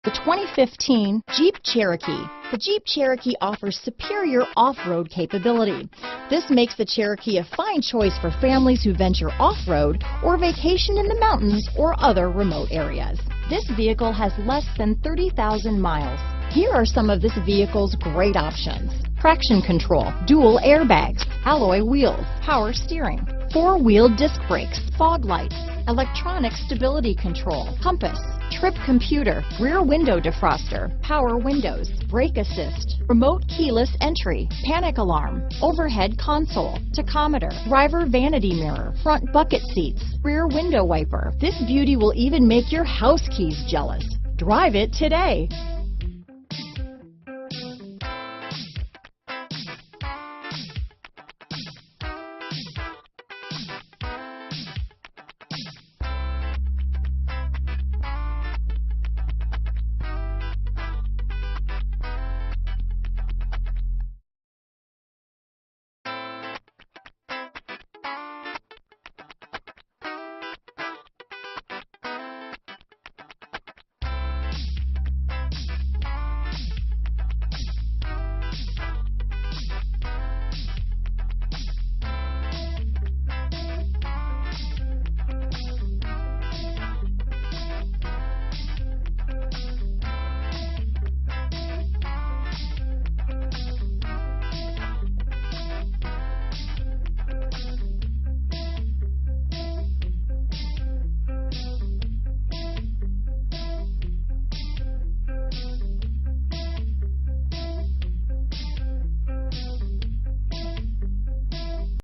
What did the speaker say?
The 2015 Jeep Cherokee. The Jeep Cherokee offers superior off-road capability. This makes the Cherokee a fine choice for families who venture off-road or vacation in the mountains or other remote areas. This vehicle has less than 30,000 miles. Here are some of this vehicle's great options: traction control, dual airbags, alloy wheels, power steering, four-wheel disc brakes, fog lights, electronic stability control, compass, trip computer, rear window defroster, power windows, brake assist, remote keyless entry, panic alarm, overhead console, tachometer, driver vanity mirror, front bucket seats, rear window wiper. This beauty will even make your house keys jealous. Drive it today.